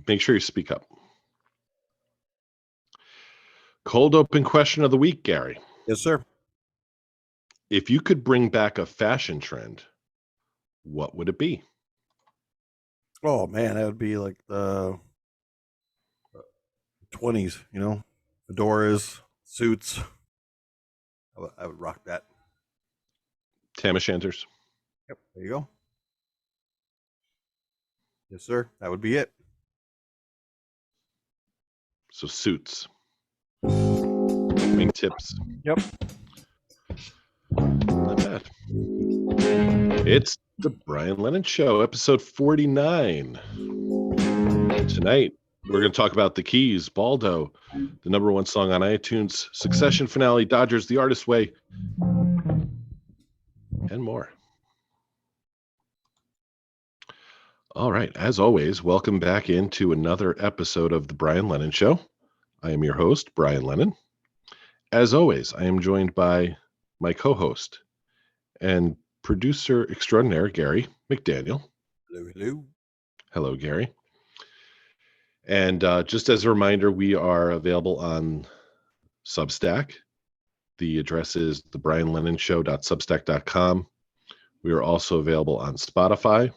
make sure you speak up. Cold open question of the week, Gary. Yes, sir. If you could bring back a fashion trend, what would it be? Oh man, that would be like the 20s, fedoras, suits. I would rock that. Tam O'Shanters. Yep, there you go. Yes, sir. That would be it. So suits. Wingtips. Yep. Not bad. It's the Brian Lennon Show, episode 49. Tonight, we're going to talk about The Keys, Baldo, the #1 song on iTunes, Succession finale, Dodgers, The Artist's Way, and more. All right. As always, welcome back into another episode of the Brian Lennon Show. I am your host, Brian Lennon. As always, I am joined by my co-host and producer extraordinaire, Gary McDaniel. Hello, hello. Hello, Gary. And just as a reminder, we are available on Substack. The address is thebrianlennonshow.substack.com. We are also available on Spotify.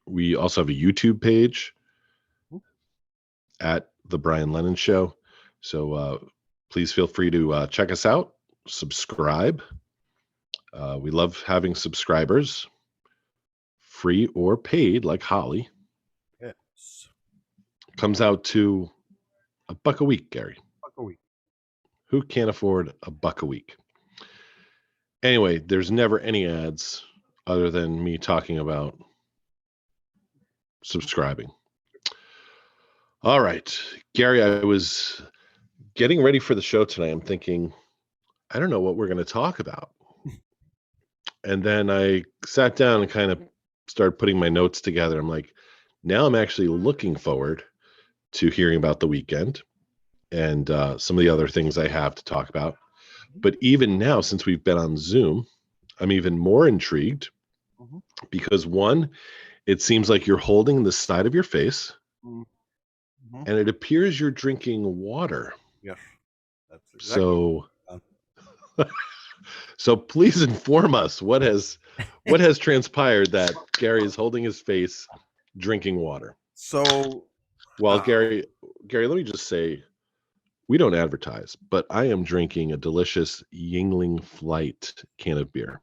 We also have a YouTube page at The Brian Lennon Show. So please feel free to check us out, subscribe. We love having subscribers, free or paid, like Holly. Yes. Comes out to $1 a week, Gary. $1 a week. Who can't afford $1 a week? Anyway, there's never any ads other than me talking about subscribing. All right, Gary, I was getting ready for the show tonight. I'm thinking, I don't know what we're going to talk about. And then I sat down and kind of started putting my notes together. I'm like, now I'm actually looking forward to hearing about the weekend and some of the other things I have to talk about. But even now, since we've been on Zoom, I'm even more intrigued because one, it seems like you're holding the side of your face and it appears you're drinking water. Yes. That's exactly. So please inform us what has transpired that Gary is holding his face drinking water. So, well, Gary, let me just say, we don't advertise, but I am drinking a delicious Yingling Flight can of beer.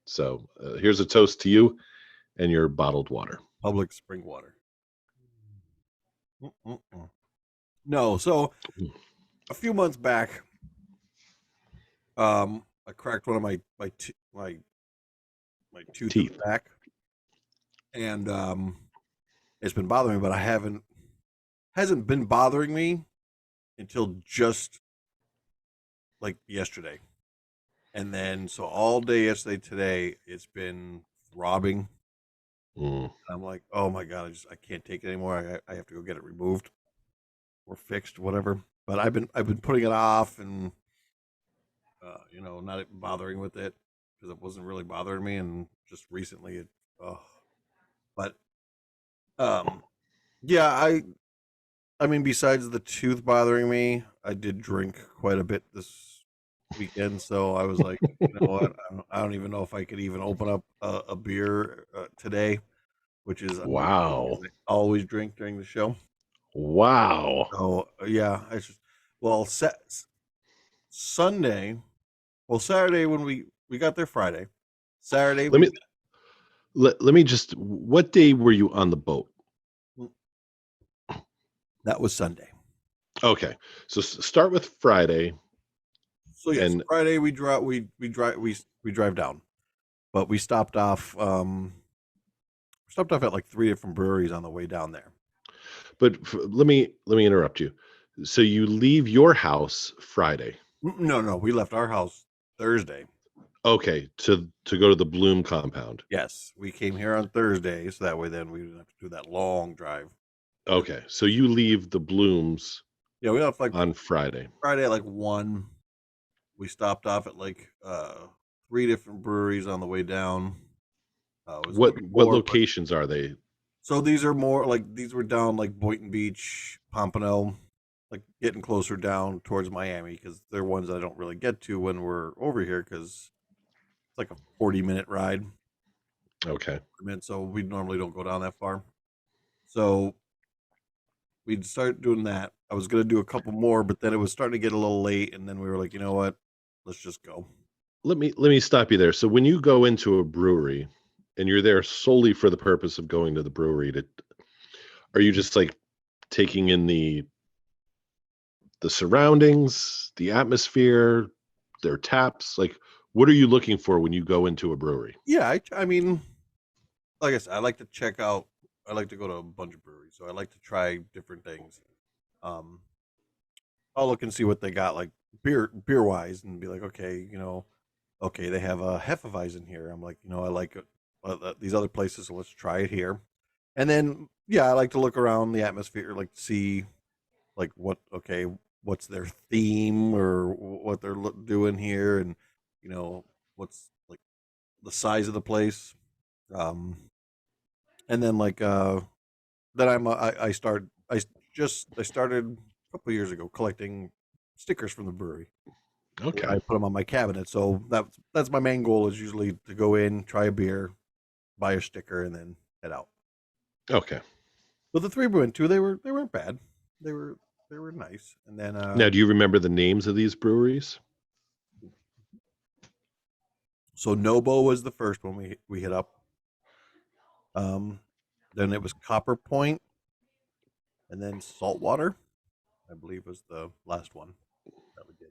So here's a toast to you and your bottled water. Public spring water. No, so a few months back, I cracked one of my teeth back, and it's been bothering me, but hasn't been bothering me until just like yesterday, and then so all day yesterday, today it's been throbbing. I'm like, oh my god, I can't take it anymore. I have to go get it removed or fixed, whatever. But I've been putting it off and not bothering with it because it wasn't really bothering me, and just recently yeah, I mean, besides the tooth bothering me, I did drink quite a bit this weekend, so I was like, you know what, I don't even know if I could even open up a beer today, which is wow. I always drink during the show. Wow. So yeah, Sunday. Well, Saturday when we got there Friday. Saturday. Let me just. What day were you on the boat? That was Sunday. Okay, so start with Friday. So yes, Friday we drive down, but we stopped off. Stopped off at like 3 different breweries on the way down there. But let me interrupt you. So you leave your house Friday? No, we left our house Thursday. Okay, to go to the Bloom compound. Yes, we came here on Thursday, so that way then we didn't have to do that long drive. Okay, so you leave the Blooms. Yeah, we left like on Friday. Friday at like 1. We stopped off at like 3 different breweries on the way down. What locations are they? So these are more like these were down like Boynton Beach, Pompano, like getting closer down towards Miami because they're ones I don't really get to when we're over here because it's like a 40-minute ride. Okay. I mean, so we normally don't go down that far. So we'd start doing that. I was gonna do a couple more, but then it was starting to get a little late, and then we were like, you know what? Let's just go. Let me stop you there. So when you go into a brewery and you're there solely for the purpose of going to the brewery to are you just like taking in the surroundings, the atmosphere, their taps? Like what are you looking for when you go into a brewery? Yeah, I mean, like I said, I like to check out. I like to go to a bunch of breweries, so I like to try different things. Um, I'll look and see what they got, like beer wise, and be like, okay, okay, they have a Hefeweizen here. I'm like, I like it, these other places, so let's try it here. And then, yeah, I like to look around the atmosphere, like see, like okay, what's their theme or what they're doing here, and what's like the size of the place. Um, and then like then I started a couple years ago collecting stickers from the brewery. Okay. I put them on my cabinet. So that's my main goal is usually to go in, try a beer, buy a sticker, and then head out. Okay. But the three we went to, they weren't bad. They were they were nice. And then Now, do you remember the names of these breweries? so Nobo was the first one we hit up. Um, then it was Copper Point, and then Saltwater, I believe was the last one that we did.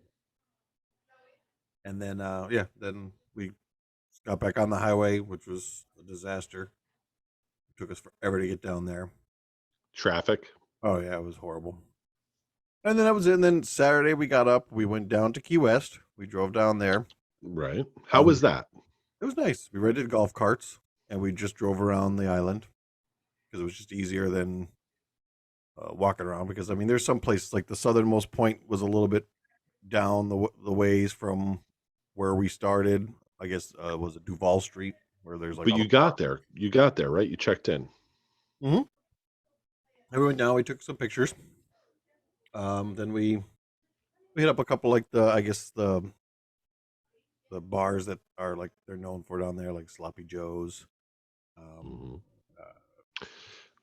And then yeah, then we got back on the highway, which was a disaster. It took us forever to get down there. Traffic? Oh yeah, it was horrible. And then that was it. And then Saturday we got up. We went down to Key West. We drove down there. Right. How was that? It was nice. We rented golf carts and we just drove around the island because it was just easier than walking around. Because I mean, there's some places like the southernmost point was a little bit down the ways from where we started. I guess was it Duval Street where there's like But all the you got there. You got there, right? You checked in. mm-hmm. And we went down. We took some pictures. Then we hit up a couple like the I guess the bars that are like they're known for down there, like Sloppy Joe's. Um,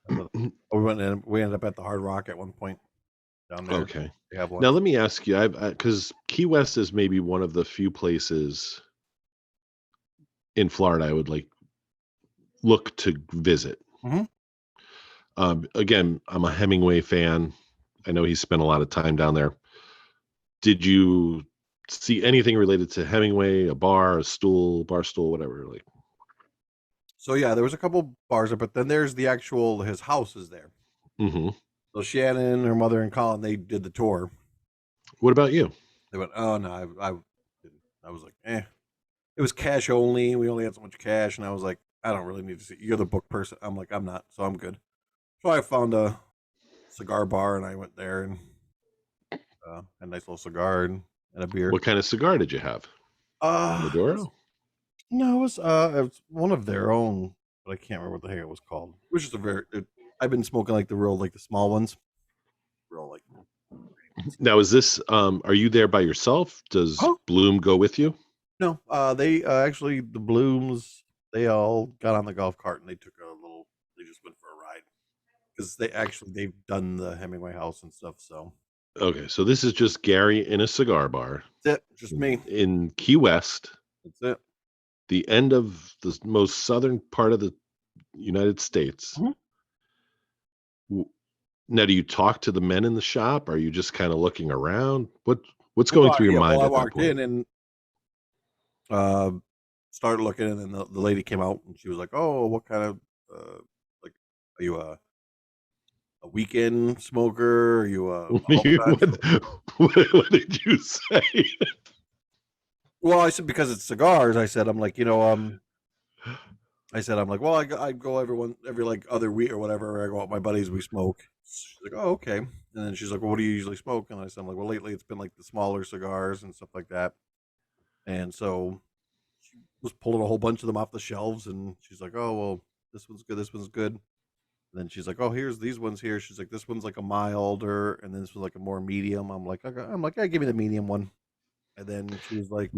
Mhm. another, we ended up at the Hard Rock at one point down there. Okay. We have Now lunch. let me ask you, I've because Key West is maybe one of the few places in Florida I would like look to visit. Mm-hmm. Again, I'm a Hemingway fan. I know he spent a lot of time down there. Did you see anything related to Hemingway, a bar, a stool, bar stool, whatever? Like, So yeah, there was a couple bars there, but then there's the actual his house is there. hmm So Shannon, her mother, and Colin they did the tour. what about you? They went, oh no, I didn't. I was like, eh. It was cash only. We only had so much cash, and I was like, I don't really need to see. You're the book person. I'm like, I'm not, so I'm good. So I found a cigar bar, and I went there and had a nice little cigar and a beer. What kind of cigar did you have? It was Maduro? no, it was one of their own, but I can't remember what the heck it was called. It was just a I've been smoking like the small ones, real like. Now, is this, are you there by yourself? Does Oh Bloom go with you? no, they actually the Blooms they all got on the golf cart and they took a little. They just went for a ride because they've done the Hemingway house and stuff. So Okay, so this is just Gary in a cigar bar that's it, just me. in Key West, That's it. the end of the most southern part of the United States. Mhm. W- Now, do you talk to the men in the shop? Are you just kind of looking around? What's going Well, through your yeah. Well, mind I at that walked point? in and uh, started looking, and then the lady came out and she was like, "Oh, what kind of like are you a weekend smoker? Are you a all time what, smoker?" what did you say? Well, I said because it's cigars. I said I'm like I said I'm like well I go every like other week or whatever. I go out with my buddies. We smoke. She's like oh okay, and then she's like well, what do you usually smoke? And I said I'm like well lately it's been like the smaller cigars and stuff like that. And so she was pulling a whole bunch of them off the shelves, and she's like oh well this one's good. This one's good. And then she's like, "Oh, here's these ones here." She's like, "This one's like a milder, and then this was like a more medium." I'm like, "Okay." I'm like, "I give me the medium one." And then she was like,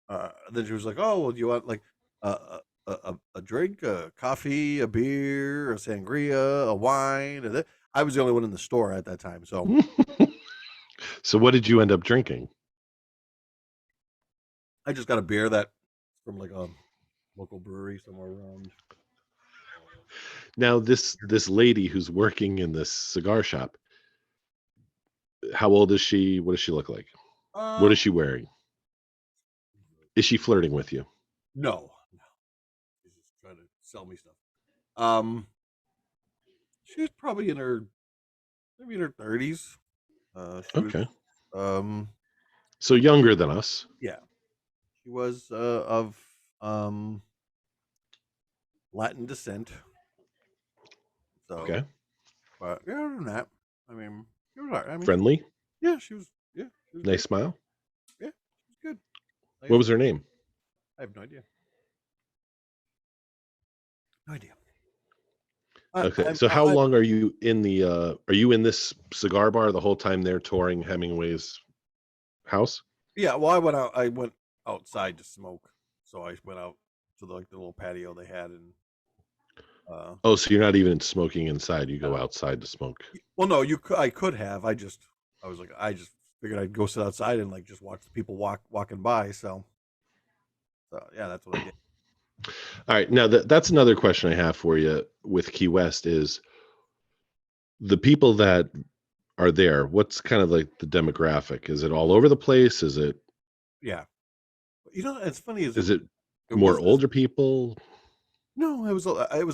"Oh, well, do you want like a drink, a coffee, a beer, a sangria, a wine?" I was the only one in the store at that time, so So what did you end up drinking? I just got a beer that from like a local brewery somewhere around. Now this lady who's working in this cigar shop, how old is she? What does she look like? What is Um, she wearing? Is she flirting with you? no, she's just trying to sell me stuff. Um, she's probably in her maybe in her 30s. She was, Okay. um, So younger than us. yeah, she was of um Latin descent. So, Okay. but yeah, other than that, I mean, she was all right. I mean, Friendly, yeah, she was nice good. smile. Yeah, she was good. What Nice. was her name? I have no idea. No idea. Okay. So how I long are you in this cigar bar the whole time they're touring Hemingway's house? yeah. Well, I went out. I went outside to smoke. So I went out to the little patio they had, and uh, Oh, so you're not even smoking inside, you go uh, outside to smoke. well, no, I could have. I was like, I just figured I'd go sit outside and like just watch the people walking by. So yeah, that's what I did. All right. Now that's another question I have for you with Key West is the people that are there, what's kind of like the demographic? Is it all over the place? Yeah, you know, it's funny is Is it it more wasn't as older people? no, it was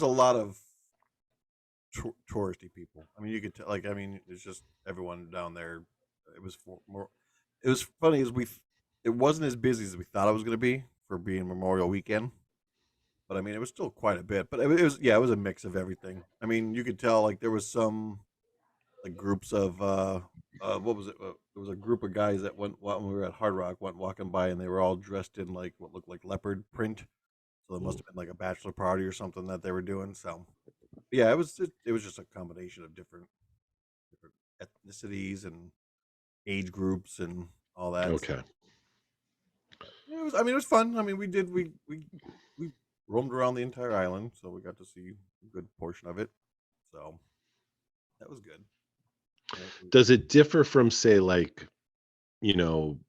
a lot of touristy people. I mean, you could tell, like, I mean, it's just everyone down there. It was more. It was funny as it wasn't as busy as we thought it was going to be for being Memorial Weekend. But I mean, it was still quite a bit. But it was, yeah, it was a mix of everything. I mean, you could tell like there was some like groups of what was it? There was a group of guys that went when we were at Hard Rock went walking by, and they were all dressed in like what looked like leopard print. So it must Mm, have been like a bachelor party or something that they were doing. So yeah, it was just a combination of different ethnicities and age groups and all that. So okay. yeah, it was. I mean, it was fun. I mean, we roamed around the entire island, so we got to see a good portion of it. So that was good. Yeah, Does it differ from, say, like, you know,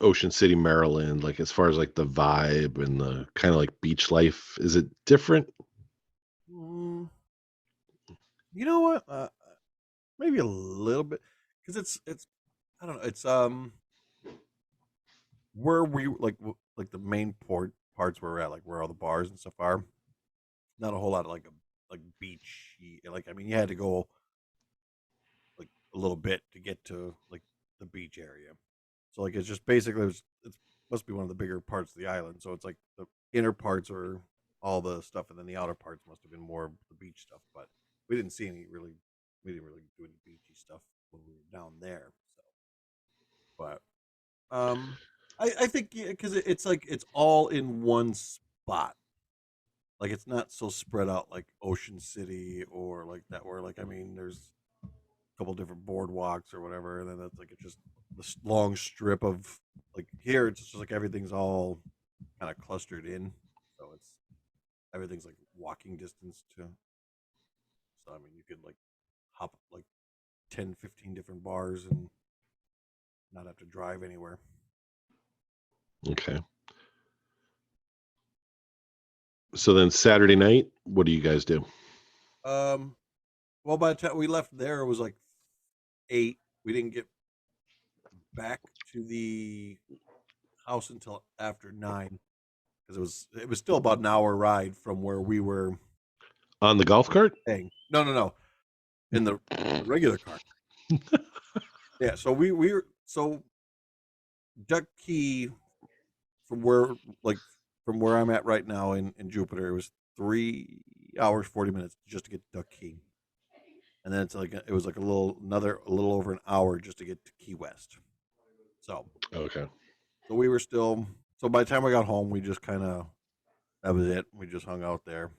Ocean City, Maryland, like, as far as, like, the vibe and the kinda, like, beach life? Is it different? mm, you know what? Maybe a little bit because it's I don't know. It's where we like the main parts where we're at, like where all the bars and stuff are. Not a whole lot of like beachy. Like I mean, you had to go like a little bit to get to like the beach area. So like it's just basically it's must be one of the bigger parts of the island. So it's like the inner parts are all the stuff, and then the outer parts must have been more of the beach stuff. But we didn't see any really. We didn't really do any beachy stuff when we were down there. So, but I think because it's like it's all in one spot. Like it's not so spread out like Ocean City or like that. Where like I mean, there's couple different boardwalks or whatever, and then that's like it's just this long strip of like here it's just like everything's all kind of clustered in, so it's everything's like walking distance to. So I mean, you could like hop like 10, 15 different bars and not have to drive anywhere. Okay. So then Saturday night, what do you guys do? Um, well, by the time we left there, it was like 8. We didn't get back to the house until after 9 because it was still about an hour ride from where we were On the golf cart? staying. No, no, no. In the regular car. Yeah, so we were so Duck Key from where like from where I'm at right now in Jupiter, it was 3 hours 40 minutes just to get to Duck Key, and then it's like it was like a little over an hour just to get to Key West. So Okay. so we were still so by the time we got home, we just kind of that was it. We just hung out there.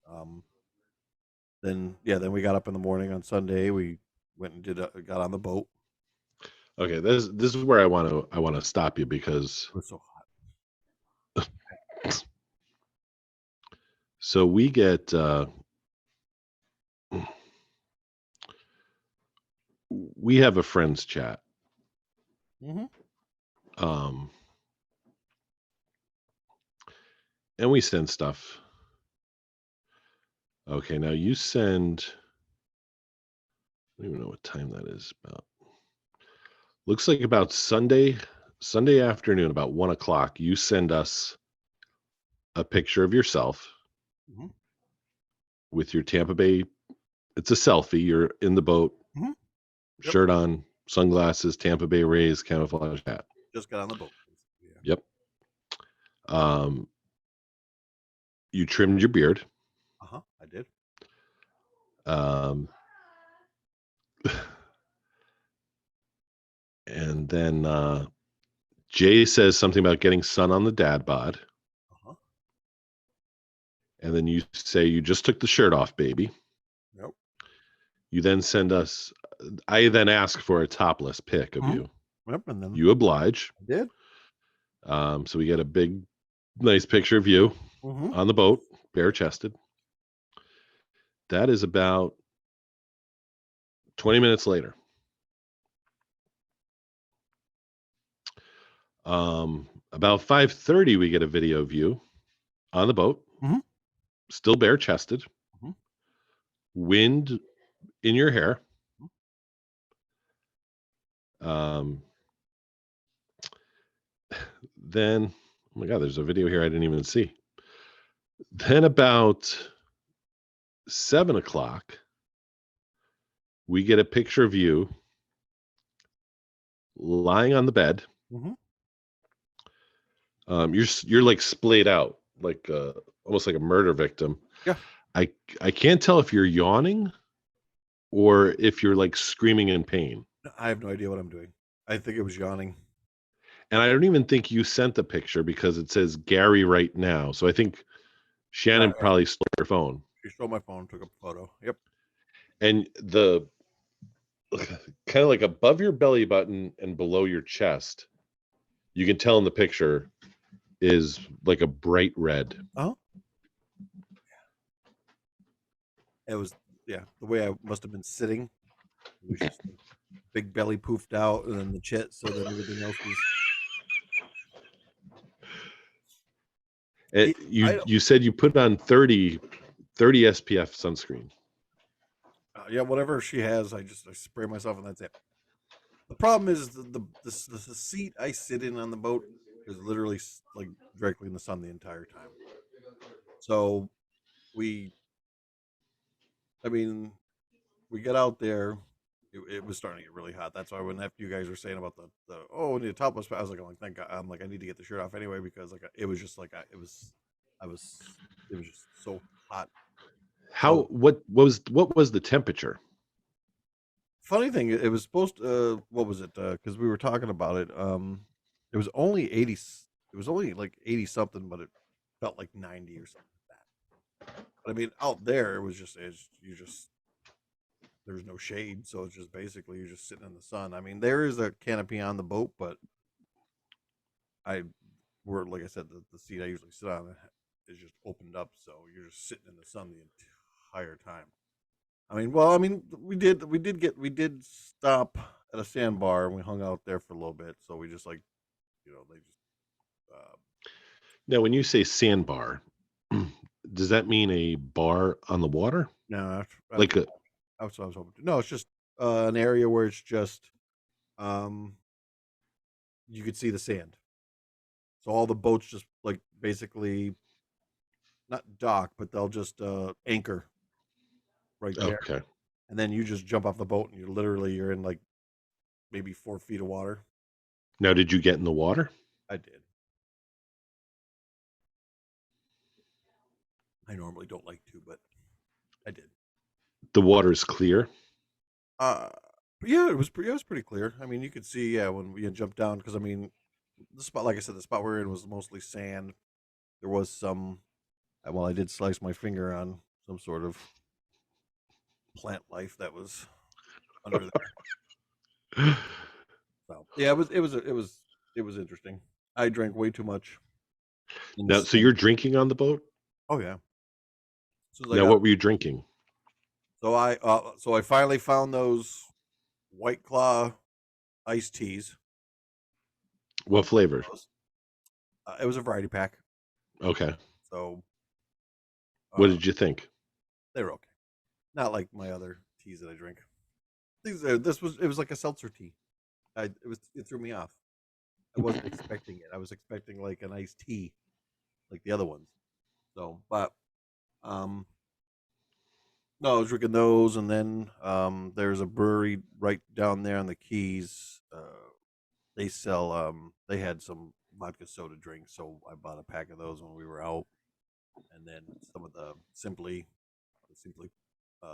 Um, then we got up in the morning on Sunday. We went and got on the boat. Okay, this is where I want to stop you because It was so hot. so we have a friends chat. Hmm. Um and we send stuff. Okay, now you send I don't even know what time that is about. Looks like about Sunday afternoon, about 1 o'clock, you send us a picture of yourself Hmm. with your Tampa Bay. It's a selfie. You're in the boat, Hmm. Yep. shirt on, sunglasses, Tampa Bay Rays camouflage hat. Just got on the boat. Yeah. Yep. Um, you trimmed your beard. I did. Um, and then Jay says something about getting sun on the dad bod. Uh-huh. And then you say you just took the shirt off, baby. Yep. You then send us, I then ask for a topless pic of Hmm. you. Yep. And then You oblige. I did. So we get a big, nice picture of you Hmm. on the boat, bare chested. That is about 20 minutes later. About 5:30, we get a video of you on the boat, Hmm. still bare chested, Hmm. wind in your hair. Um, then, oh my God, there's a video here I didn't even see. Then about 7 o'clock, we get a picture of you lying on the bed. Hmm. You're like splayed out, like almost like a murder victim. Yeah. I I can't tell if you're yawning or if you're like screaming in pain. I have no idea what I'm doing. I think it was yawning. And I don't even think you sent the picture because it says Gary right now. So I think Yeah. Shannon probably stole your phone. She stole my phone, took a photo. Yep. And the kind of like above your belly button and below your chest, you can tell in the picture is like a bright red. Oh. It was, the way I must have been sitting. It was just like big belly poofed out, and then the chit, so then everything else was. I don't. You said you put on 30 SPF sunscreen. Yeah, whatever she has, I spray myself, and that's it. The problem is the seat I sit in on the boat is literally like directly in the sun the entire time. So we, I mean, we get out there. It was starting to get really hot. That's why when after you guys were saying about the we need a topless, I was like, thank God. I'm like, I need to get the shirt off anyway because like it was just like I was, it was just so hot. How So what was the temperature? funny thing, it was supposed to, what was it? Because we were talking about it. It was only 80. It was only like 80 something, but it felt like 90 or something like that. But I mean, out there, it was you just there's no shade, so it's just basically you're just sitting in the sun. I mean, there is a canopy on the boat, but I were like I said, the seat I usually sit on is just opened up, so you're just sitting in the sun the entire time. I mean, we did stop at a sandbar and we hung out there for a little bit. So we just like, they just, Now, when you say sandbar, does that mean a bar on the water? no, Like a that's what I was hoping to. No, it's just an area where it's just, um, you could see the sand. So all the boats just like basically not dock, but they'll just anchor right there, okay. and then you just jump off the boat and you're in like maybe 4 feet of water. Now, did you get in the water? I did. I normally don't like to, but I did. The water is clear. Uh, yeah, it was pretty clear. I mean, you could see, when we had jumped down, because I mean, the spot, like I said, the spot we're in was mostly sand. There was some, well, I did slice my finger on some sort of plant life that was under there. So yeah, it was interesting. I drank way too much in the Now, so same. you're drinking on the boat? Oh yeah. As soon as I Now, got what were you drinking? so I finally found those White Claw iced teas. What flavor? Those. It was a variety pack, Okay. so What uh, did you think? they were okay. Not like my other teas that I drink. It was like a seltzer tea. It threw me off. I wasn't expecting it. I was expecting like an iced tea, like the other ones. So, but um, no, I was drinking those, and then there's a brewery right down there on the Keys. They sell they had some vodka soda drinks, so I bought a pack of those when we were out, and then some of the simply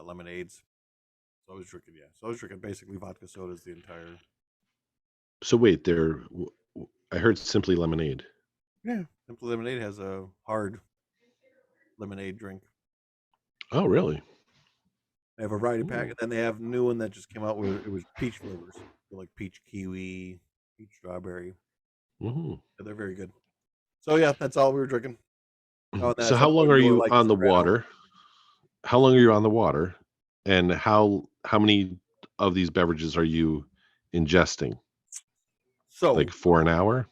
lemonades. So I was drinking, yeah. So I was drinking basically vodka sodas the entire. So wait, I heard Simply Lemonade. Yeah, Simply Lemonade has a hard lemonade drink. Oh, really? They have a variety pack, Mm. and then they have a new one that just came out where it was peach flavors, so like peach kiwi, peach strawberry. Mhm. Yeah, they're very good. So yeah, that's all we were drinking. Oh, and then So at how some long point are Miller you Lite on just the ran out. water? How long are you on the water? And how many of these beverages are you ingesting? Like So 4 an hour?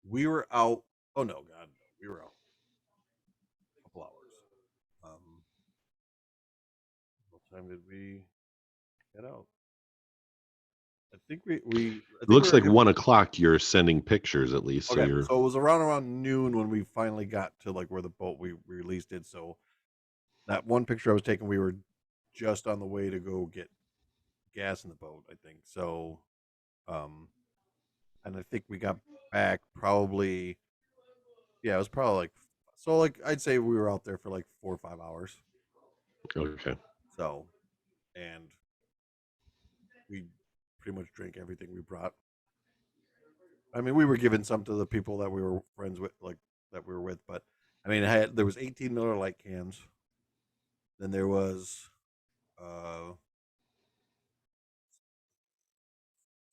we were out. Oh no, God, no, we were out a couple hours. What time did we get out? I It think we looks were like gonna. 1 o'clock you're sending pictures at least, so Okay, you're so it was around noon when we finally got to like where the boat we released it. So that one picture I was taking, we were just on the way to go get gas in the boat, I think. So, um, and I think we got back probably, yeah, it was probably like, so like I'd say we were out there for like 4 or 5 hours. okay. So, and we pretty much drank everything we brought. I mean, we were giving some to the people that we were friends with, like that we were with, but I mean, there was 18 Miller Lite cans. Then there was, uh,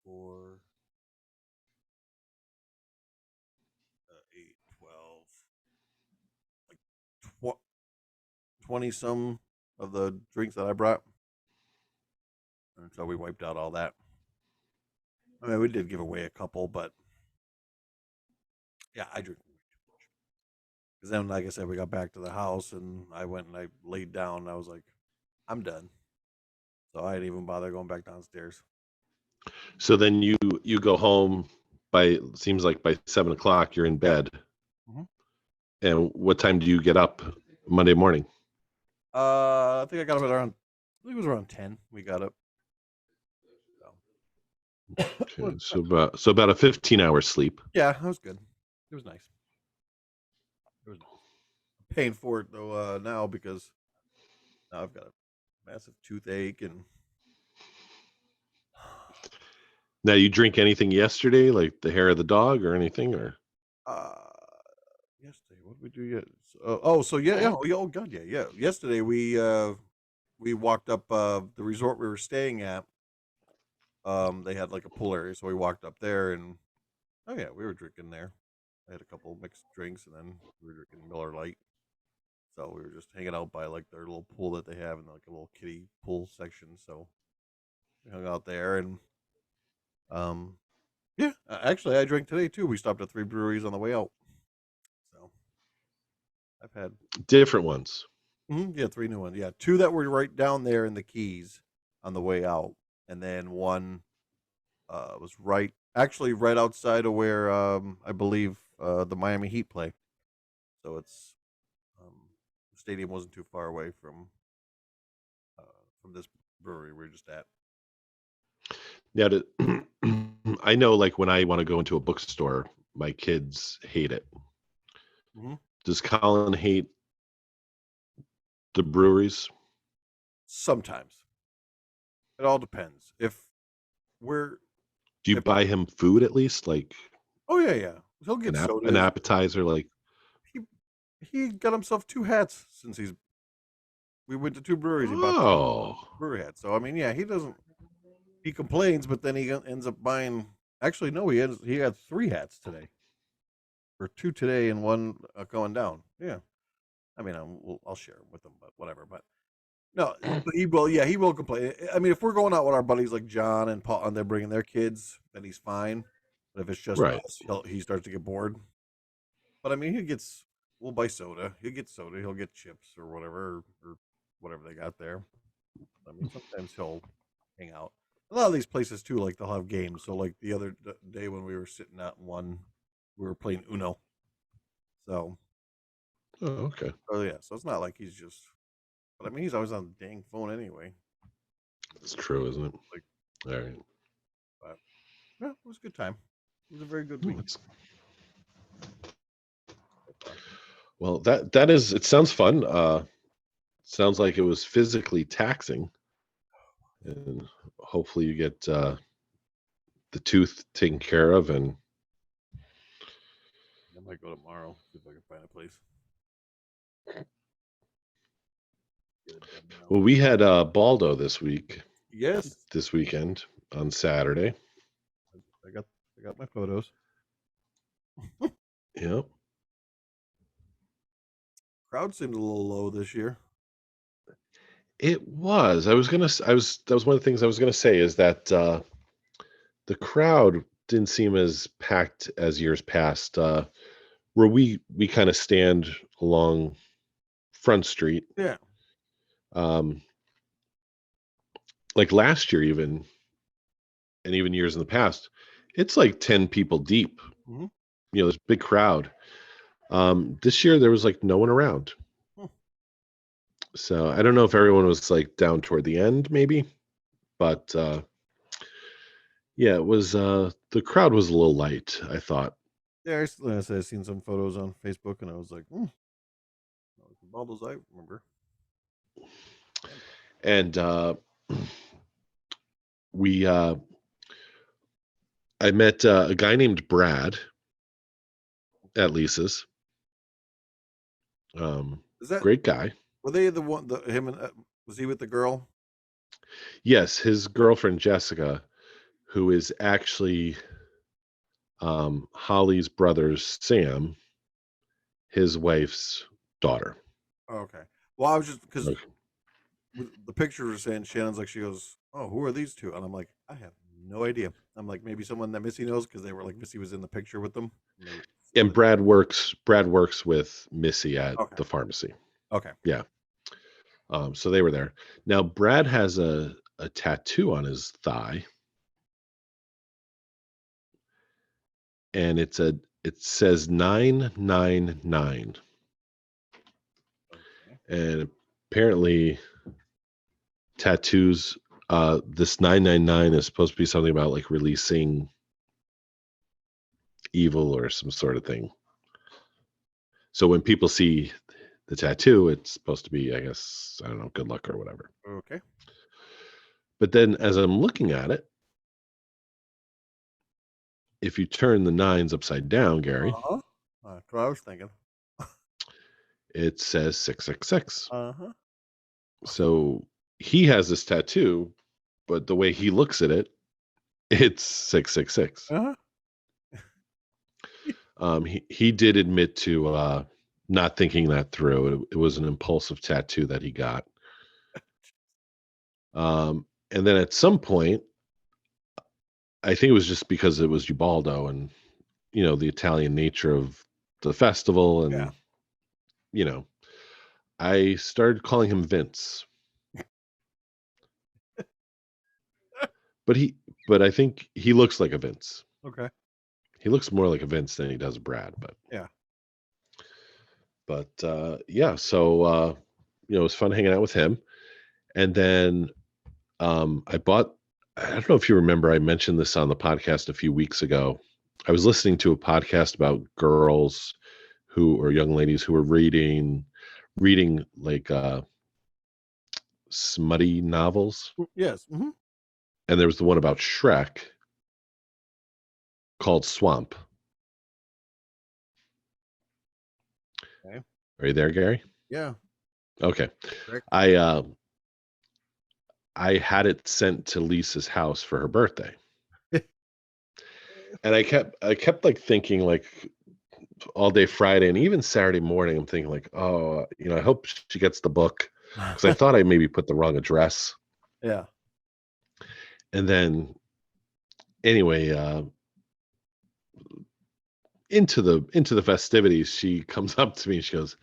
4, 8, 12, like 20 some of the drinks that I brought. And so we wiped out all that. I mean, we did give away a couple, but yeah, I drink way too much. Because then, like I said, we got back to the house and I went and I laid down. And I was like, I'm done. So I didn't even bother going back downstairs. So then you go home by seems like by 7 o'clock you're in Yep. bed. hmm And what time do you get up Monday morning? I think I got up at around, I think it was around 10. We got up. So, Okay, so about a 15-hour sleep. yeah, that was good. It was nice. It was nice. I'm paying for it though now because now I've got a massive toothache and Now, you drink anything yesterday, like the hair of the dog or anything, or uh yesterday what did we do yet? So yeah, yeah, oh god, yeah, yeah. Yesterday we walked up the resort we were staying at. They had like a pool area, so we walked up there and oh yeah, we were drinking there. I had a couple mixed drinks and then we were drinking Miller Lite. So we were just hanging out by like their little pool that they have in like a little kiddie pool section. So we hung out there and um yeah, actually I drank today too. We stopped at 3 breweries on the way out. So I've had different ones? yeah, 3 new ones. Yeah, 2 that were right down there in the Keys on the way out, and then one was actually right outside of where I believe the Miami Heat play. So it's the stadium wasn't too far away uh, from this brewery we are just at. Now, I know, like when I want to go into a bookstore, my kids hate it. hmm Does Colin hate the breweries? Sometimes it all depends. We're Do you if buy him food at least, like oh yeah, yeah, he'll get an sodas. appetizer? Like, He he got himself 2 hats since he's We went to 2 breweries. He bought 2 Oh, brewery hats. So I mean, yeah, he doesn't. He complains, but then he ends up buying. Actually, no, he had 3 hats today, or 2 today and 1 going down. Yeah, I mean, I'll share them with him, but whatever. But no, but he will. Yeah, he will complain. I mean, if we're going out with our buddies like John and Paul, and they're bringing their kids, then he's fine. But if it's just right. us, he starts to get bored. But I mean, he gets. We'll buy soda. He'll get soda. He'll get chips or whatever, or whatever they got there. I mean, sometimes he'll hang out. A lot of these places too, like they'll have games. So like the other day when we were sitting out in one, we were playing Uno. So, Oh, okay. oh yeah. So it's not like he's just. But I mean, he's always on the dang phone anyway. It's true, isn't it? Like, All right. but yeah, it was a good time. It was a very good Oh, week that's so far. well. That is. It sounds fun. Sounds like it was physically taxing, and hopefully you get the tooth taken care of. And I might go tomorrow see if I can find a place. Get it done now. well, we had Baldo Yes, this weekend on Saturday. I got my photos. Yep. Crowd seemed a little low this year. It was. I was gonna. I was. That was one of the things I was gonna say is that the crowd didn't seem as packed as years past. Where we kind of stand along Front Street. Yeah. Um, like last year, even and even years in the past, it's like 10 people deep. Mm-hmm. There's a big crowd. This year there was like no one around. Hmm. So I don't know if everyone was like down toward the end, maybe, but yeah, it was the crowd was a little light, I thought. Yeah, like I said, I seen some photos on Facebook, and I was like, that was the bubbles I remember. And we I met a guy named Brad at Lisa's. Is that Great guy. were they the one? The him and was he with the girl? Yes, his girlfriend Jessica, who is actually Holly's brother's Sam, his wife's daughter. Oh, okay. Well, I was just because Okay. the picture was saying Shannon's like she goes, "Oh, who are these two?" And I'm like, I have no idea. I'm like, maybe someone that Missy knows because they were like Missy was in the picture with them. And they And split. Brad works with Missy at Okay. the pharmacy. Okay. Yeah. So they were there. Now Brad has a tattoo on his thigh, and it says 999. Okay. And apparently tattoos this 999 is supposed to be something about like releasing evil or some sort of thing. So when people see the tattoo, it's supposed to be, I guess, I don't know, good luck or whatever. Okay. But then as I'm looking at it, if you turn the nines upside down, Gary, Uh-huh. That's what I was thinking. it says 666. Uh-huh. So he has this tattoo, but the way he looks at it, it's 666. Uh-huh. He did admit to not thinking that through. It was an impulsive tattoo that he got. And then at some point, I think it was just because it was Ubaldo and the Italian nature of the festival, Yeah. and you know, I started calling him Vince. But I think he looks like a Vince. Okay. He looks more like a Vince than he does a Brad, Yeah. but yeah, so it was fun hanging out with him. And then I don't know if you remember, I mentioned this on the podcast a few weeks ago. I was listening to a podcast about girls or young ladies who were reading like smutty novels. Yes. Mm-hmm. And there was the one about Shrek called Swamp. Okay. Are you there, Gary? Yeah. Okay. Correct? I I had it sent to Lisa's house for her birthday. And I kept like thinking like all day Friday and even Saturday morning, I'm thinking like, oh, I hope she gets the book because I thought I maybe put the wrong address. Yeah. And then anyway, into the festivities, she comes up to me and she goes,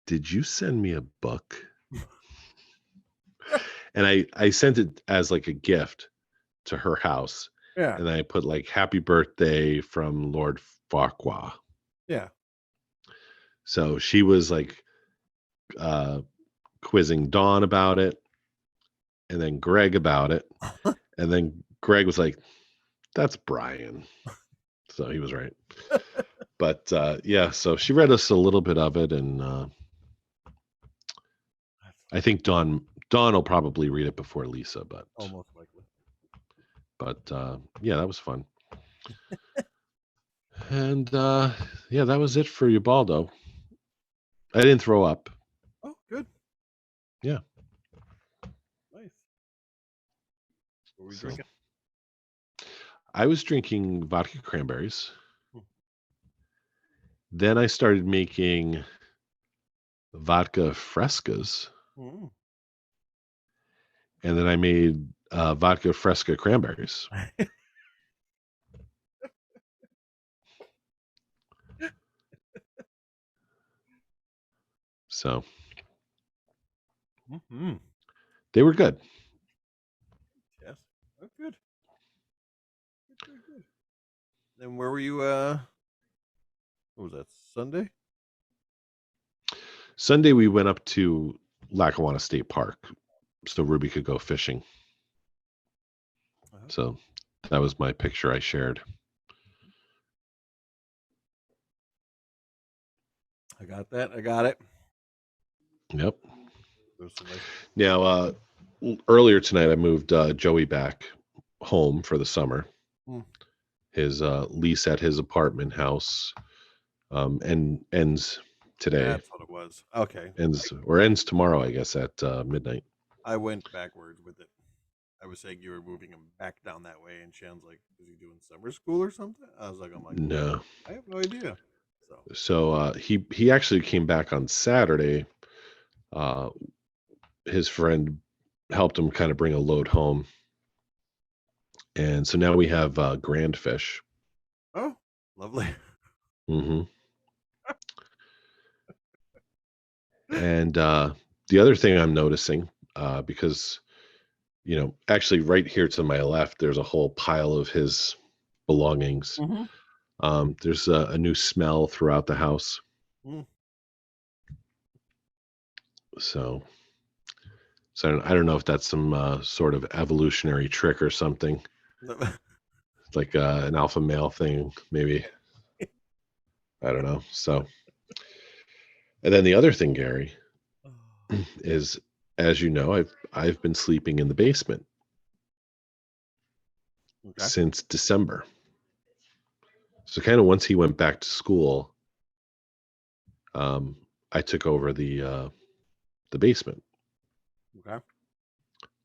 "Did you send me a book?" And I sent it as like a gift to her house, Yeah. and I put like "Happy birthday from Lord Farquhar." Yeah. So she was like uh, quizzing Dawn about it, and then Greg about it, and then Greg was like, "That's Brian." So he was right. But yeah, so she read us a little bit of it, and That's I think Dawn will probably read it before Lisa, but almost likely. yeah, that was fun. And yeah, that was it for Ubaldo. I didn't throw up. Oh, good. Yeah. Nice. What were we So drinking? I was drinking vodka cranberries. Hmm. Then I started making vodka frescas, Mm. and then I made vodka fresca cranberries. So Mm-hmm. they were good. Yes. Oh, good. Good, good, good. Then where were you? What was that? Sunday? Sunday we went up to Lackawanna State Park so Ruby could go fishing. Uh-huh. So that was my picture I shared. I got that. I got it. Yep. There's some nice. Now, earlier tonight, I moved Joey back home for the summer. Mm. His lease at his apartment house and ends today. That's what it was. Okay. Ends tomorrow, I guess, at midnight. I went backwards with it. I was saying you were moving him back down that way, and Shan's like, "Is he doing summer school or something?" I was like, "I'm like, No. I have no idea." So, So he actually came back on Saturday. Uh, his friend helped him kind of bring a load home, and so now we have Grandfish. oh, lovely. Hmm. And the other thing I'm noticing, because actually right here to my left, there's a whole pile of his belongings. Mm-hmm. There's a new smell throughout the house. Mm. So, I don't know if that's some sort of evolutionary trick or something, like an alpha male thing, maybe. I don't know. So, and then the other thing, Gary, is as you know, I've been sleeping in the basement Okay. since December. So, kind of once he went back to school, um, I took over the basement. Okay.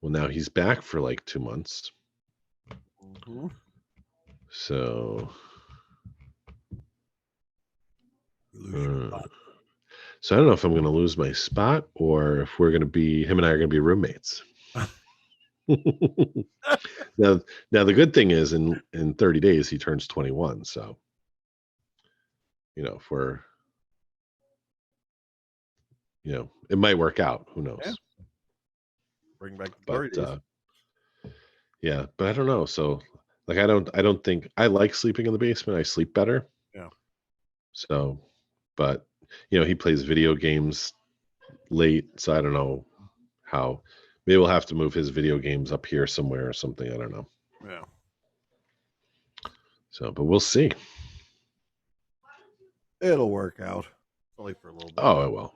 Well, now he's back for like 2 months. Mm-hmm. So, Illusion uh, spot. so I don't know if I'm going to lose my spot or if him and I are going to be roommates. now, now the good thing is in 30 days he turns 21. So, if we're, it might work out. Who Yeah. knows? Bring back the glory But days. yeah, but I don't know. So, like, I don't think I like sleeping in the basement. I sleep better. Yeah. So, but he plays video games late. So I don't know how. Maybe we'll have to move his video games up here somewhere or something. I don't know. Yeah. So, but we'll see. It'll work out. Only for a little bit. Oh, well.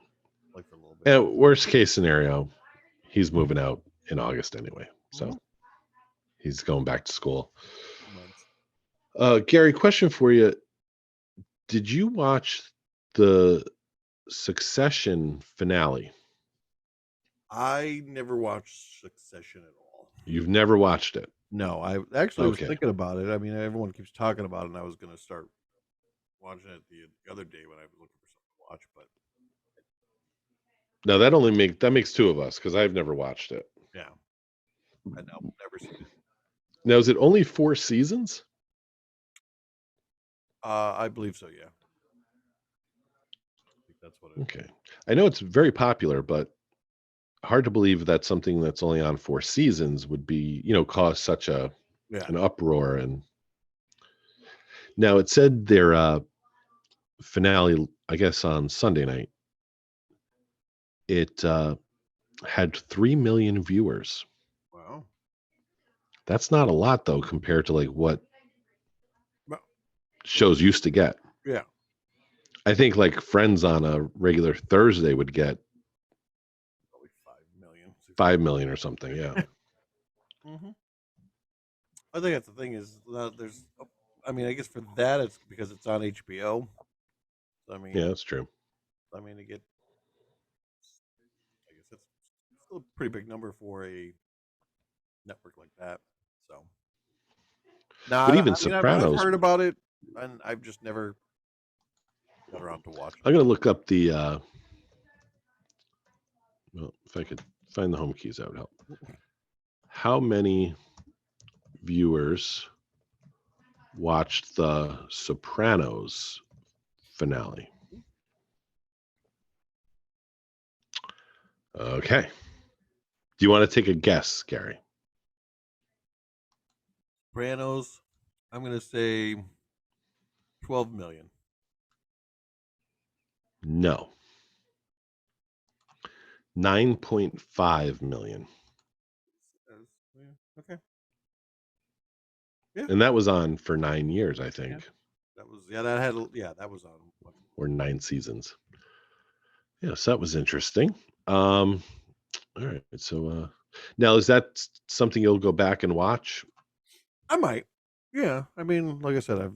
Like for a little bit. And worst case scenario, he's moving out in August anyway. So Mm-hmm. he's going back to school. 2 months. Gary, question for you. Did you watch the Succession finale? I never watched Succession at all. You've never watched it. No, I actually was Okay. thinking about it. I mean, everyone keeps talking about it, and I was going to start watching it the other day when I was looking for something to watch. But Now that makes two of us because I've never watched it. yeah, I know, never seen it. Now, is it only 4 seasons? I believe so. Yeah, I think that's what it. Okay. I know it's very popular, but hard to believe that something that's only on 4 seasons would be, cause such Yeah. an uproar. And now it said their finale, I guess on Sunday night, it had 3 million viewers. Wow. That's not a lot though compared to like what Well, shows used to get. yeah. I think like Friends on a regular Thursday would get Probably 5 million. 5 million or something. Yeah. Mm-hmm. I think that's the thing is there's. I mean, I guess for that it's because it's on HBO. I Yeah, mean, that's true. to get. I guess that's still a pretty big number for a network like that. So, no, But even I mean, I've Sopranos, heard about it, and I've just never got around to watching I'm going to look up the well, if I could find the home keys, that would help. How many viewers watched the Sopranos finale? Okay. Do you want to take a guess, Gary? Sopranos. I'm gonna say 12 million. No. 9.5 million. Yeah, okay. Yeah. And that was on for 9 years, I Yeah. think, That was that was on. or 9 seasons. Yes, that was interesting. All right. So now is that something you'll go back and watch? I might. Yeah. I mean, like I said,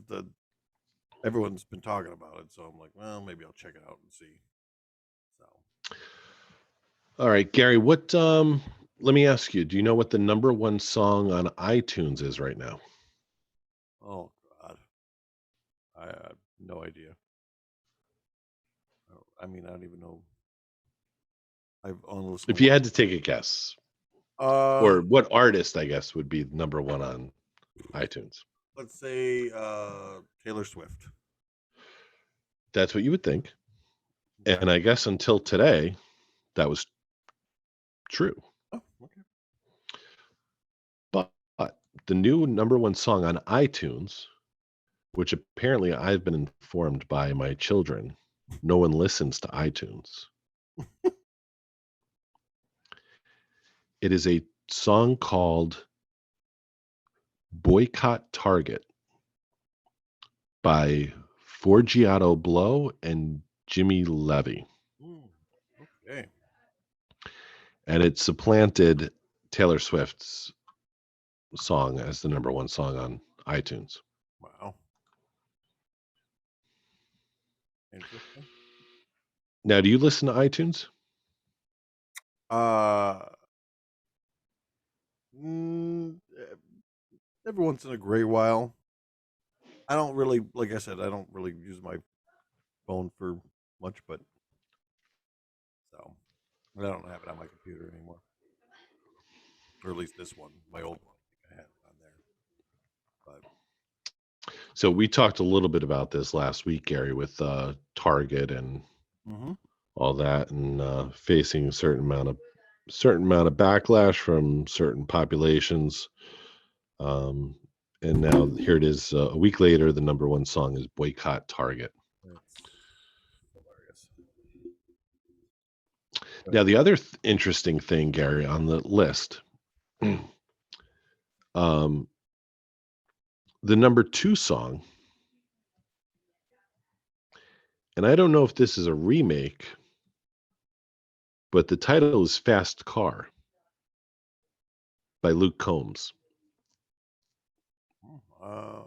everyone's been talking about it, so I'm like, well, maybe I'll check it out and see. So, All right, Gary, what let me ask you, do you know what the number one song on iTunes is right now? oh God, I have no idea. I mean, I don't even know. I've only listened If to you one. had to take a guess, Uh, or what artist, I guess, would be number one on iTunes? let's say Taylor Swift. That's what you would think. Okay. And I guess until today, that was true. Oh, okay. But the new number one song on iTunes, which apparently I've been informed by my children, no one listens to iTunes. It is a song called Boycott Target by Forgiato Blow and Jimmy Levy. Mm, okay. And it supplanted Taylor Swift's song as the number one song on iTunes. Wow. Interesting. Now, do you listen to iTunes? Uh, mm, eh, every once in a great while. I don't really, like I said, I don't really use my phone for much, but so I don't have it on my computer anymore, or at least this one, my old one. I think I had it on there, but So we talked a little bit about this last week, Gary, with Target and mm-hmm. all that, and facing a certain amount of backlash from certain populations. Um, and now here it is. A week later, the number one song is "Boycott Target." That's hilarious. Now, the other interesting thing, Gary, on the list, um, the number two song, and I don't know if this is a remake, but the title is "Fast Car" by Luke Combs. Uh,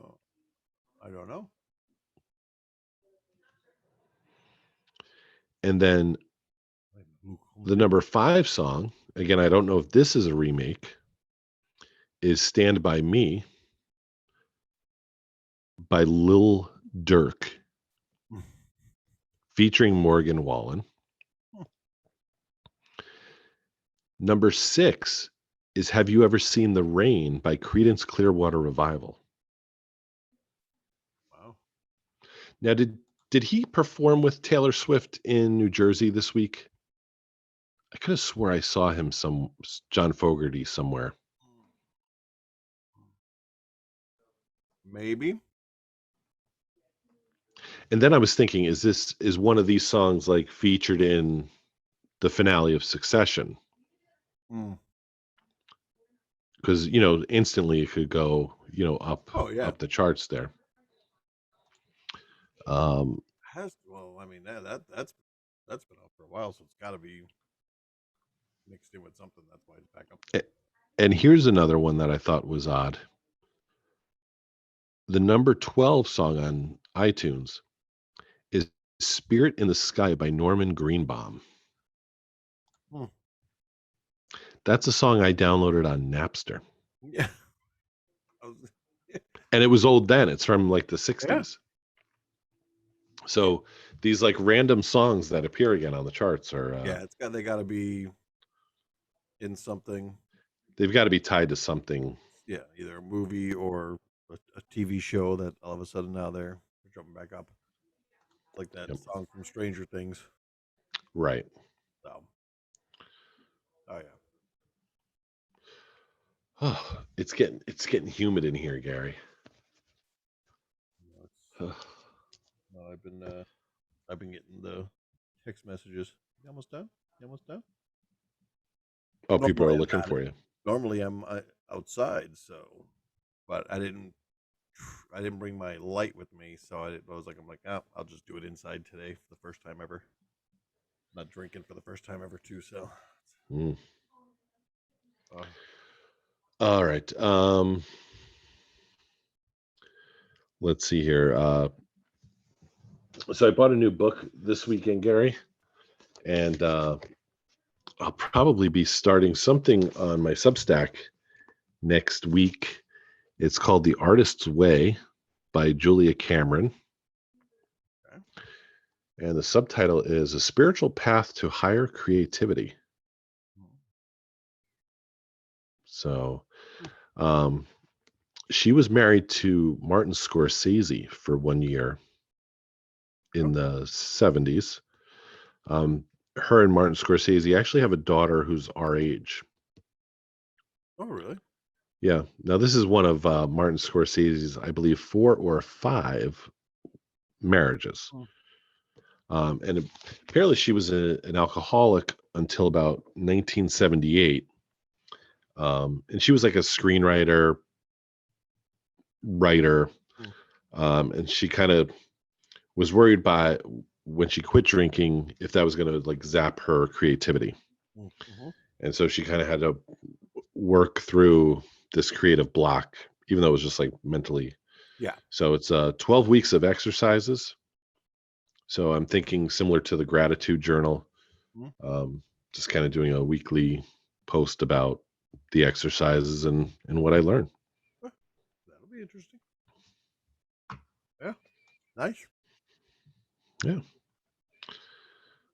I don't know. And then the number five song again, I don't know if this is a remake, is Stand By Me by Lil Durk, featuring Morgan Wallen. Number 6 is Have You Ever Seen the Rain by Creedence Clearwater Revival. Wow. Now, did he perform with Taylor Swift in New Jersey this week? I could have swore I saw him John Fogerty somewhere. Maybe. And then I was thinking, is one of these songs like featured in the finale of Succession? Mm. Because instantly it could go up Oh yeah. up the charts there. Well, I mean that's been up for a while, so it's got to be mixed in with something. That's why it's back up. And here's another one that I thought was odd. The number 12 song on iTunes is Spirit in the Sky by Norman Greenbaum. Hmm. That's a song I downloaded on Napster. Yeah. And it was old then. It's from like the 60s. Yeah. So these like random songs that appear again on the charts are they got to be in something. They've got to be tied to something. Yeah, either a movie or a TV show that all of a sudden now they're jumping back up. Like that song from Stranger Things. Right. So. Oh yeah. Oh, it's getting humid in here, Gary. I've been getting the text messages. You almost done? You almost done? Oh, people Normally are I'm looking not. for you. Normally I'm outside, but I didn't bring my light with me, so I was like, oh, I'll just do it inside today for the first time ever. Not drinking for the first time ever too, so. Mm. All right. Let's see here. So I bought a new book this weekend, Gary, and I'll probably be starting something on my Substack next week. It's called The Artist's Way by Julia Cameron. Okay. And the subtitle is A Spiritual Path to Higher Creativity. So she was married to Martin Scorsese for 1 year in the 70s. Her and Martin Scorsese actually have a daughter who's our age. Oh, really? Yeah. Now, this is one of Martin Scorsese's, I believe, 4 or 5 marriages. And apparently she was an alcoholic until about 1978. And she was like a screenwriter, writer. And she kind of was worried by when she quit drinking, if that was going to like zap her creativity. Mm-hmm. And so she kind of had to work through this creative block, even though it was just like mentally. Yeah. So it's 12 weeks of exercises. So I'm thinking similar to the gratitude journal, just kind of doing a weekly post about the exercises and what I learned. That'll be interesting. Yeah. Nice. Yeah.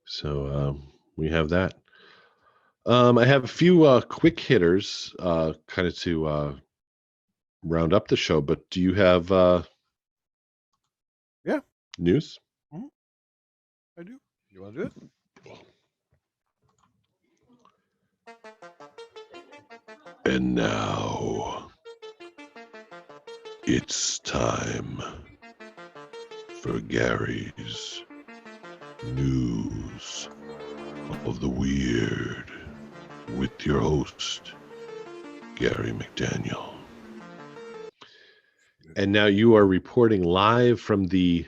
So we have that. I have a few quick hitters kind of to round up the show, but do you have news? Mm-hmm. I do. You want to do it? And now it's time for Gary's News of the Weird with your host, Gary McDaniel. And now you are reporting live from the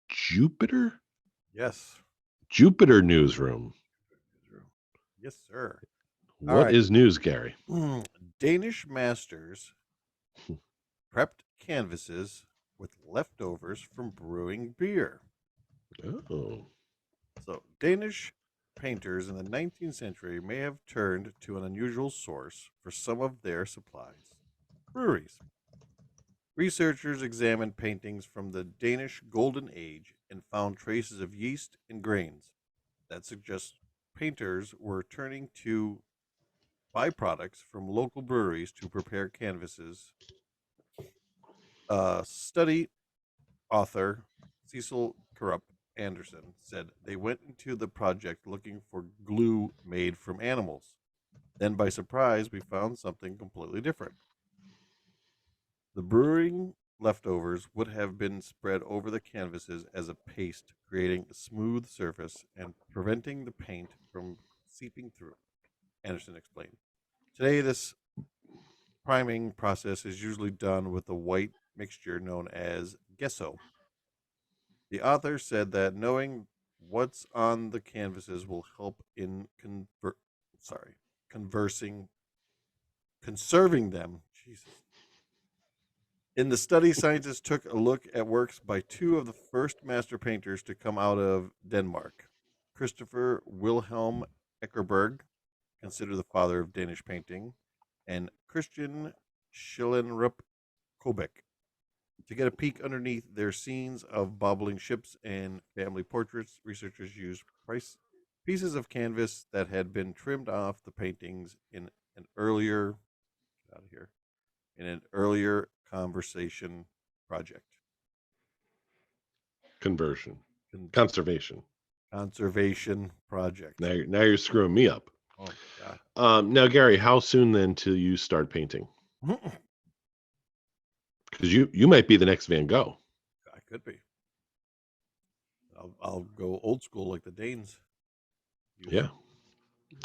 Jupiter? Yes. Jupiter newsroom. Yes, sir. What is news, Gary? Danish masters prepped canvases with leftovers from brewing beer. Oh. So Danish painters in the 19th century may have turned to an unusual source for some of their supplies: breweries. Researchers examined paintings from the Danish Golden Age and found traces of yeast and grains that suggest painters were turning to byproducts from local breweries to prepare canvases. Study author Cecil Corrupt Anderson said they went into the project looking for glue made from animals. Then, by surprise, we found something completely different. The brewing leftovers would have been spread over the canvases as a paste, creating a smooth surface and preventing the paint from seeping through, Anderson explained. Today, this priming process is usually done with a white mixture known as gesso. The author said that knowing what's on the canvases will help in conversing conserving them. Jesus. In the study, scientists took a look at works by two of the first master painters to come out of Denmark: Christopher Wilhelm Eckerberg, considered the father of Danish painting, and Christian Schillenrup Kobek. To get a peek underneath their scenes of bobbling ships and family portraits, researchers used pieces of canvas that had been trimmed off the paintings in an earlier get out of here in an earlier conversation project. Conversion. Con- Conservation. Conservation project. Now you're screwing me up. Oh my Now, Gary, how soon then till you start painting? god. Because you might be the next Van Gogh. I could be. I'll go old school like the Danes. Yeah.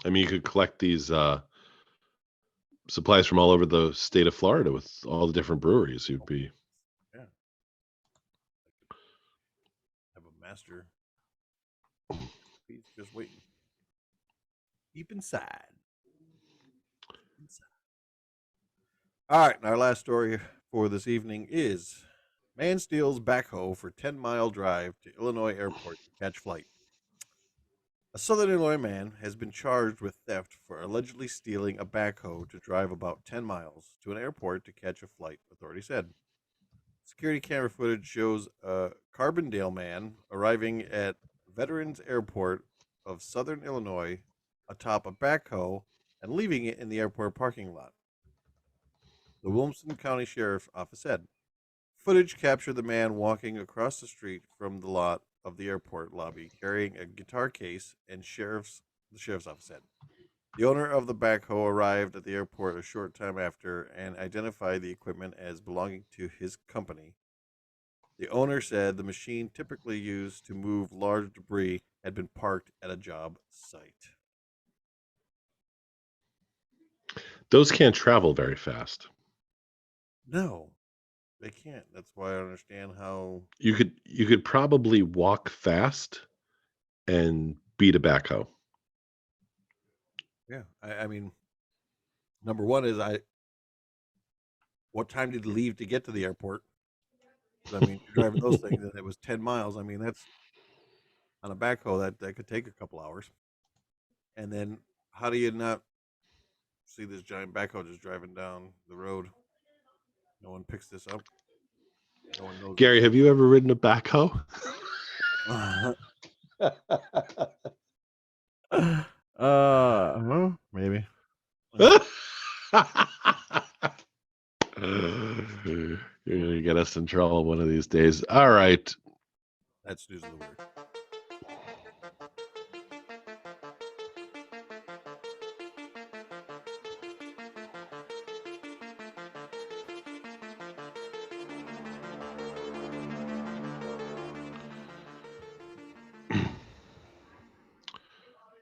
I mean, you could collect these supplies from all over the state of Florida with all the different breweries. You'd be Yeah. Have a master. He's just waiting. Deep inside. All right. And our last story for this evening is: man steals backhoe for 10-mile drive to Illinois airport to catch flight. A Southern Illinois man has been charged with theft for allegedly stealing a backhoe to drive about 10 miles to an airport to catch a flight, authorities said. Security camera footage shows a Carbondale man arriving at Veterans Airport of Southern Illinois atop a backhoe and leaving it in the airport parking lot, the Williamson County Sheriff's Office said. Footage captured the man walking across the street from the lot of the airport lobby carrying a guitar case, and the sheriff's office said. The owner of the backhoe arrived at the airport a short time after and identified the equipment as belonging to his company. The owner said the machine typically used to move large debris had been parked at a job site. those can't travel very fast. No, they can't. That's why I understand how. You could probably walk fast and beat a backhoe. Yeah, I mean, number one is what time did you leave to get to the airport? 'Cause, I mean, you're driving those things, and it was 10 miles. I mean, that's on a backhoe that could take a couple hours. And then, how do you not see this giant backhoe just driving down the road? No one picks this up. No one knows Gary, have you ever ridden a backhoe? Maybe. You're gonna get us in trouble one of these days. All right. That's news of the week.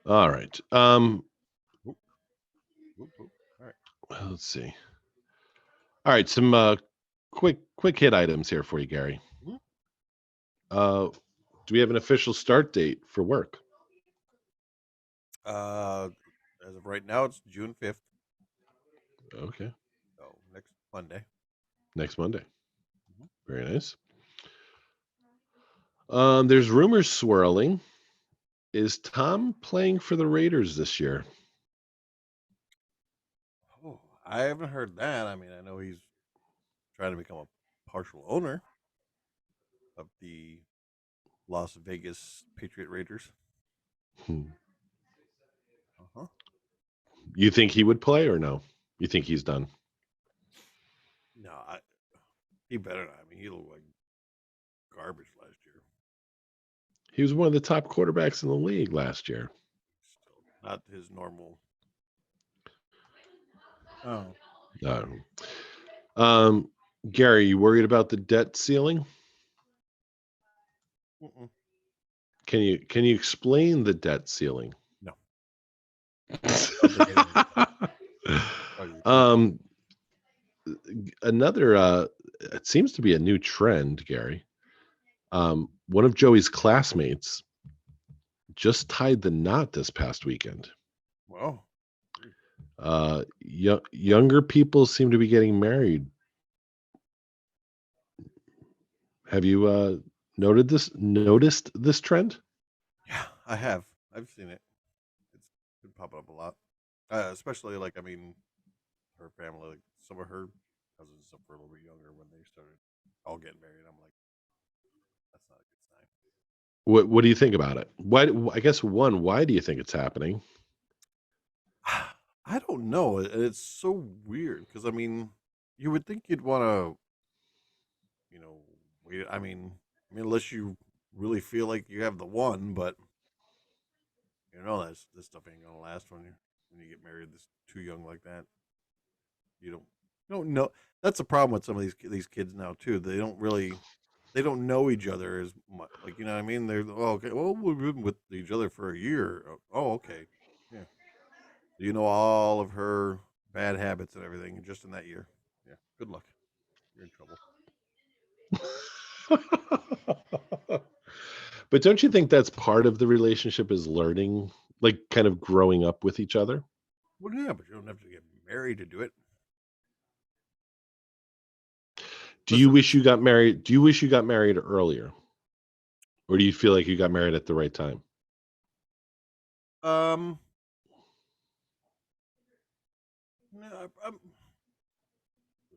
All right. Whoop, whoop, whoop. All right. Let's see. All right, some quick hit items here for you, Gary. Mhm. Do we have an official start date for work? Uh, as of right now, it's June 5th. Okay, So next Monday. next Monday. Mhm. Very nice. There's rumors swirling Is Tom playing for the Raiders this year? Oh, I haven't heard that. I mean, I know he's trying to become a partial owner of the Las Vegas Patriot Raiders. Hmm. Uh-huh. You think he would play or no? You think he's done? No, he better not. I mean, he looked like garbage last year. He was one of the top quarterbacks in the league last year. Still not his normal. Oh, No. Um, Gary, you worried about the debt ceiling? mm-mm. Can you explain the debt ceiling? No, I don't think anyone can. Probably too long. um, another it seems to be a new trend, Gary. One of Joey's classmates just tied the knot this past weekend. Well, Younger people seem to be getting married. Have you noticed this trend? yeah, I have. I've seen it. It's been popping up a lot, especially like I mean, her family, like some of her cousins and stuff were a little bit younger when they started all getting married. I'm like, that's not a good sign. What do you think about it? Why? I guess one. Why do you think it's happening? I don't know. It's so weird because I mean, you would think you'd want to, you know, wait. Unless you really feel like you have the one, but you know this stuff ain't gonna last when you get married this too young like that. You don't know. That's the problem with some of these kids now too. They don't know each other as much. Like you know what I mean? They're okay. Well, we've been with each other for a year. Oh, okay. Yeah. You know all of her bad habits and everything just in that year. Yeah. Good luck. You're in trouble. But don't you think that's part of the relationship is learning, like kind of growing up with each other? Well, yeah, but you don't have to get married to do it. Listen, Do you wish you got married earlier? Or do you feel like you got married at the right time? um, no,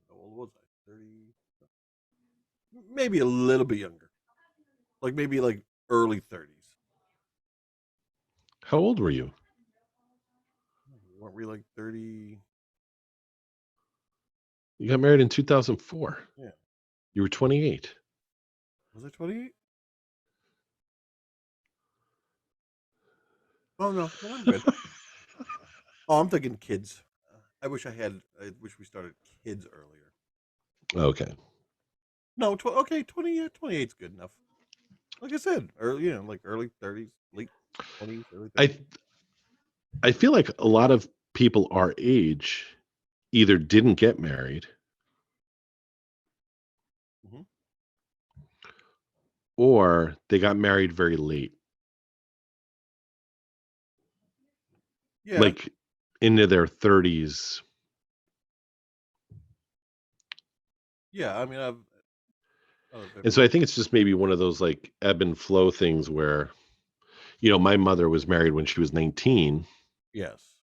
how old was I? 30, maybe a little bit younger. Like maybe like early 30s. How old were you? Weren't we like 30? You got married in 2004. Yeah. You were 28. Was I 28? Oh no, then I'm good. Oh, I'm thinking kids. I wish we started kids earlier. Okay. No, okay, 20, yeah, 28's good enough. Like I said, early, like early 30s, late 20s, early 30s. I I feel like a lot of people our age either didn't get married Hmm. or they got married very late, Yeah, like into their 30s. yeah. I mean, I've And been, so I think it's just maybe one of those like ebb and flow things where, my mother was married when she was 19. yes,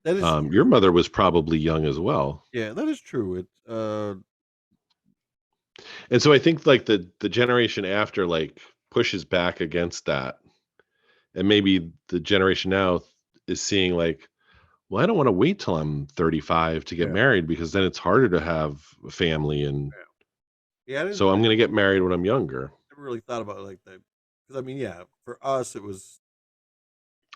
that is Your true. mother was probably young as well. Yeah, that is true. And so I think like the generation after like pushes back against that. And maybe the generation now is seeing like, well, I don't want to wait till I'm 35 to get Yeah, married because then it's harder to have a family. And yeah. so I'm going to get married when I'm younger. Never really thought about it like that. Because I mean, yeah, for us it was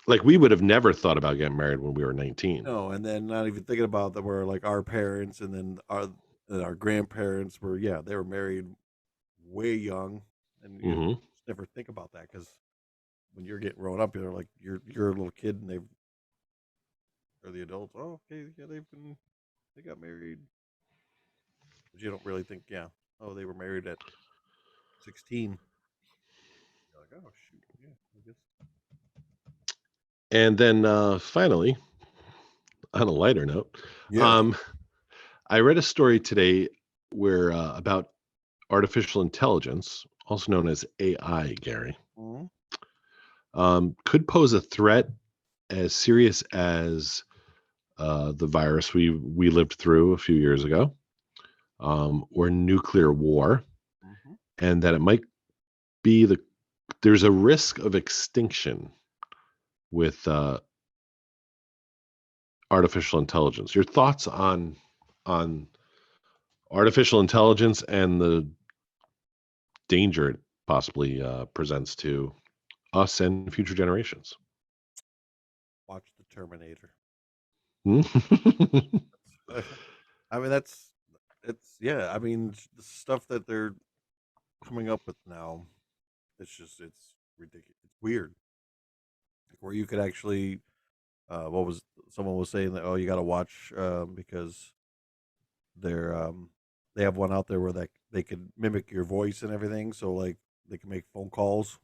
Like we would have never thought about getting married when we were 19. no, and then not even thinking about that were like our parents, and then our grandparents were they were married way young, and Hmm. just never think about that because when you're getting grown up, you're like you're a little kid and they're the adults. Oh, okay, yeah, they got married, but you don't really think, yeah, oh, they were married at 16. You're like, oh shoot, yeah, I guess. And then finally, on a lighter note, Yes. um, I read a story today where about artificial intelligence, also known as AI, Gary. Hmm. could pose a threat as serious as the virus we lived through a few years ago, or nuclear war, Mm-hmm. and that it might be there's a risk of extinction with artificial intelligence. Your thoughts on artificial intelligence and the danger it possibly presents to us and future generations? Watch the Terminator. Hmm? I mean, it's yeah. I mean, the stuff that they're coming up with now, it's ridiculous. It's weird. Like where you could actually, what was someone was saying that you got to watch because they're they have one out there where they could mimic your voice and everything, so like they can make phone calls.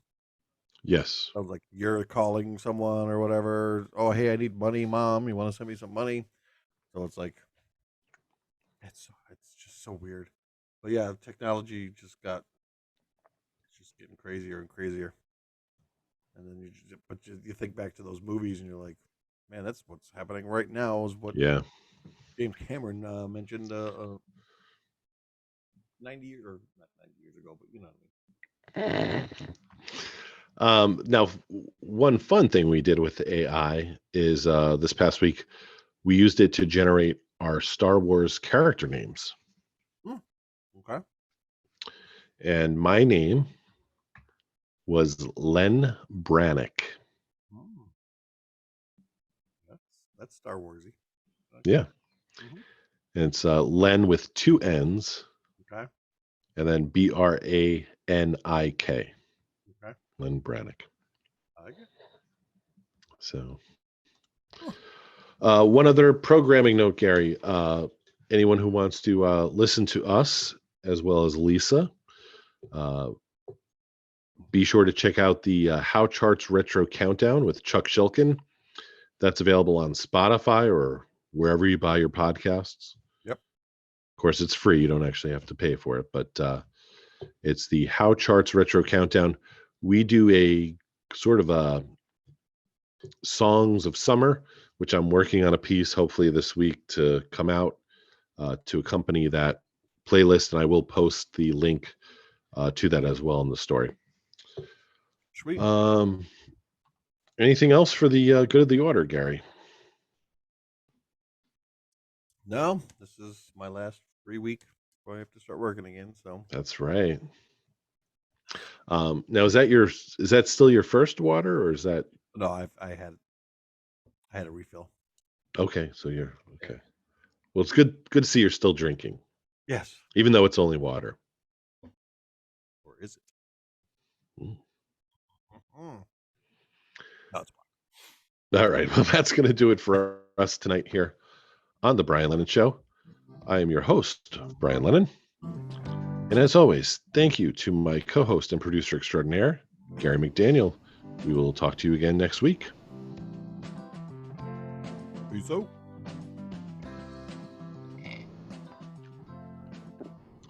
Yes. Sounds like you're calling someone or whatever. Oh, hey, I need money, mom. You want to send me some money? So it's like it's just so weird. But yeah, technology it's just getting crazier and crazier. And then you think back to those movies and you're like, man, that's what's happening right now. Is what Yeah. James Cameron mentioned 90 or not 90 years ago, but you know what Now, one fun thing we did with AI is this past week we used it to generate our Star Wars character names, I mean. Okay. and my name was Len Brannick. Mm, that's that's Star Warsy. Okay. Yeah, Hmm. and it's Len with two N's, Okay. and then Brannik. Okay. Len Brannick. I like it. So, Huh. one other programming note, Gary. Anyone who wants to listen to us as well as Lisa, uh, be sure to check out the How Charts Retro Countdown with Chuck Shilkin. That's available on Spotify or wherever you buy your podcasts. Yep. Of course, it's free. You don't actually have to pay for it, but it's the How Charts Retro Countdown. We do a sort of a songs of summer, which I'm working on a piece hopefully this week to come out to accompany that playlist, and I will post the link to that as well in the story. Sweet. Um, Anything else for the good of the order, Gary? No, this is my last free week before I have to start working again. So That's right. Now, is that still your first water, or is that no, I had a refill. okay? So you're Yeah. okay. Well, it's good to see you're still drinking, Yes. even though it's only water. Or is it? Mm. Mm-mm. No, it's All right. Well, that's going to do it for us tonight here on the Brian Lennon Show. I am your host, Brian Lennon. And as always, thank you to my co host and producer extraordinaire, Gary McDaniel. We will talk to you again next week. peace out.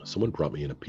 Someone brought me in a piece